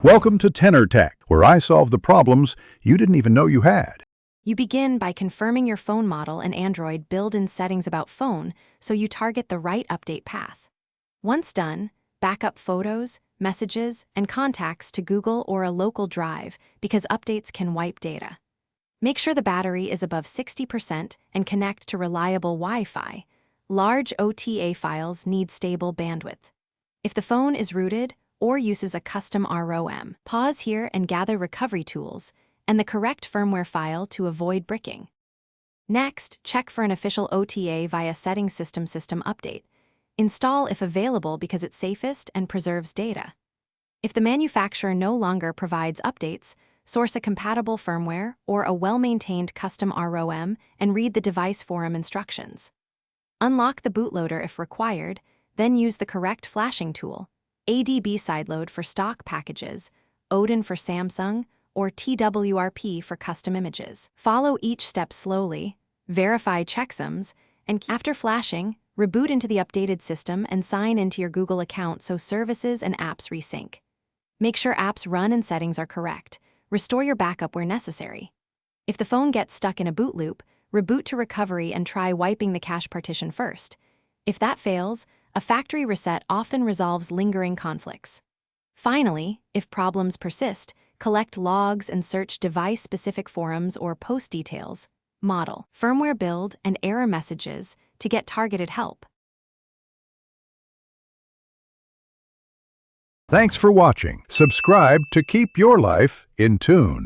Welcome to Tenor Tech, where I solve the problems you didn't even know you had. You begin by confirming your phone model and Android built-in settings about phone so you target the right update path. Once done, back up photos, messages, and contacts to Google or a local drive because updates can wipe data. Make sure the battery is above 60% and connect to reliable Wi-Fi. Large OTA files need stable bandwidth. If the phone is rooted or uses a custom ROM, pause here and gather recovery tools and the correct firmware file to avoid bricking. Next, check for an official OTA via Settings System Update. Install if available because it's safest and preserves data. If the manufacturer no longer provides updates, source a compatible firmware or a well-maintained custom ROM and read the device forum instructions. Unlock the bootloader if required, then use the correct flashing tool, ADB sideload for stock packages, Odin for Samsung, or TWRP for custom images. Follow each step slowly, verify checksums, and after flashing, reboot into the updated system and sign into your Google account so services and apps resync. Make sure apps run and settings are correct. Restore your backup where necessary. If the phone gets stuck in a boot loop, reboot to recovery and try wiping the cache partition first. If that fails, a factory reset often resolves lingering conflicts. Finally, if problems persist, collect logs and search device-specific forums or post details, model, firmware build, and error messages to get targeted help. Thanks for watching. Subscribe to keep your life in tune.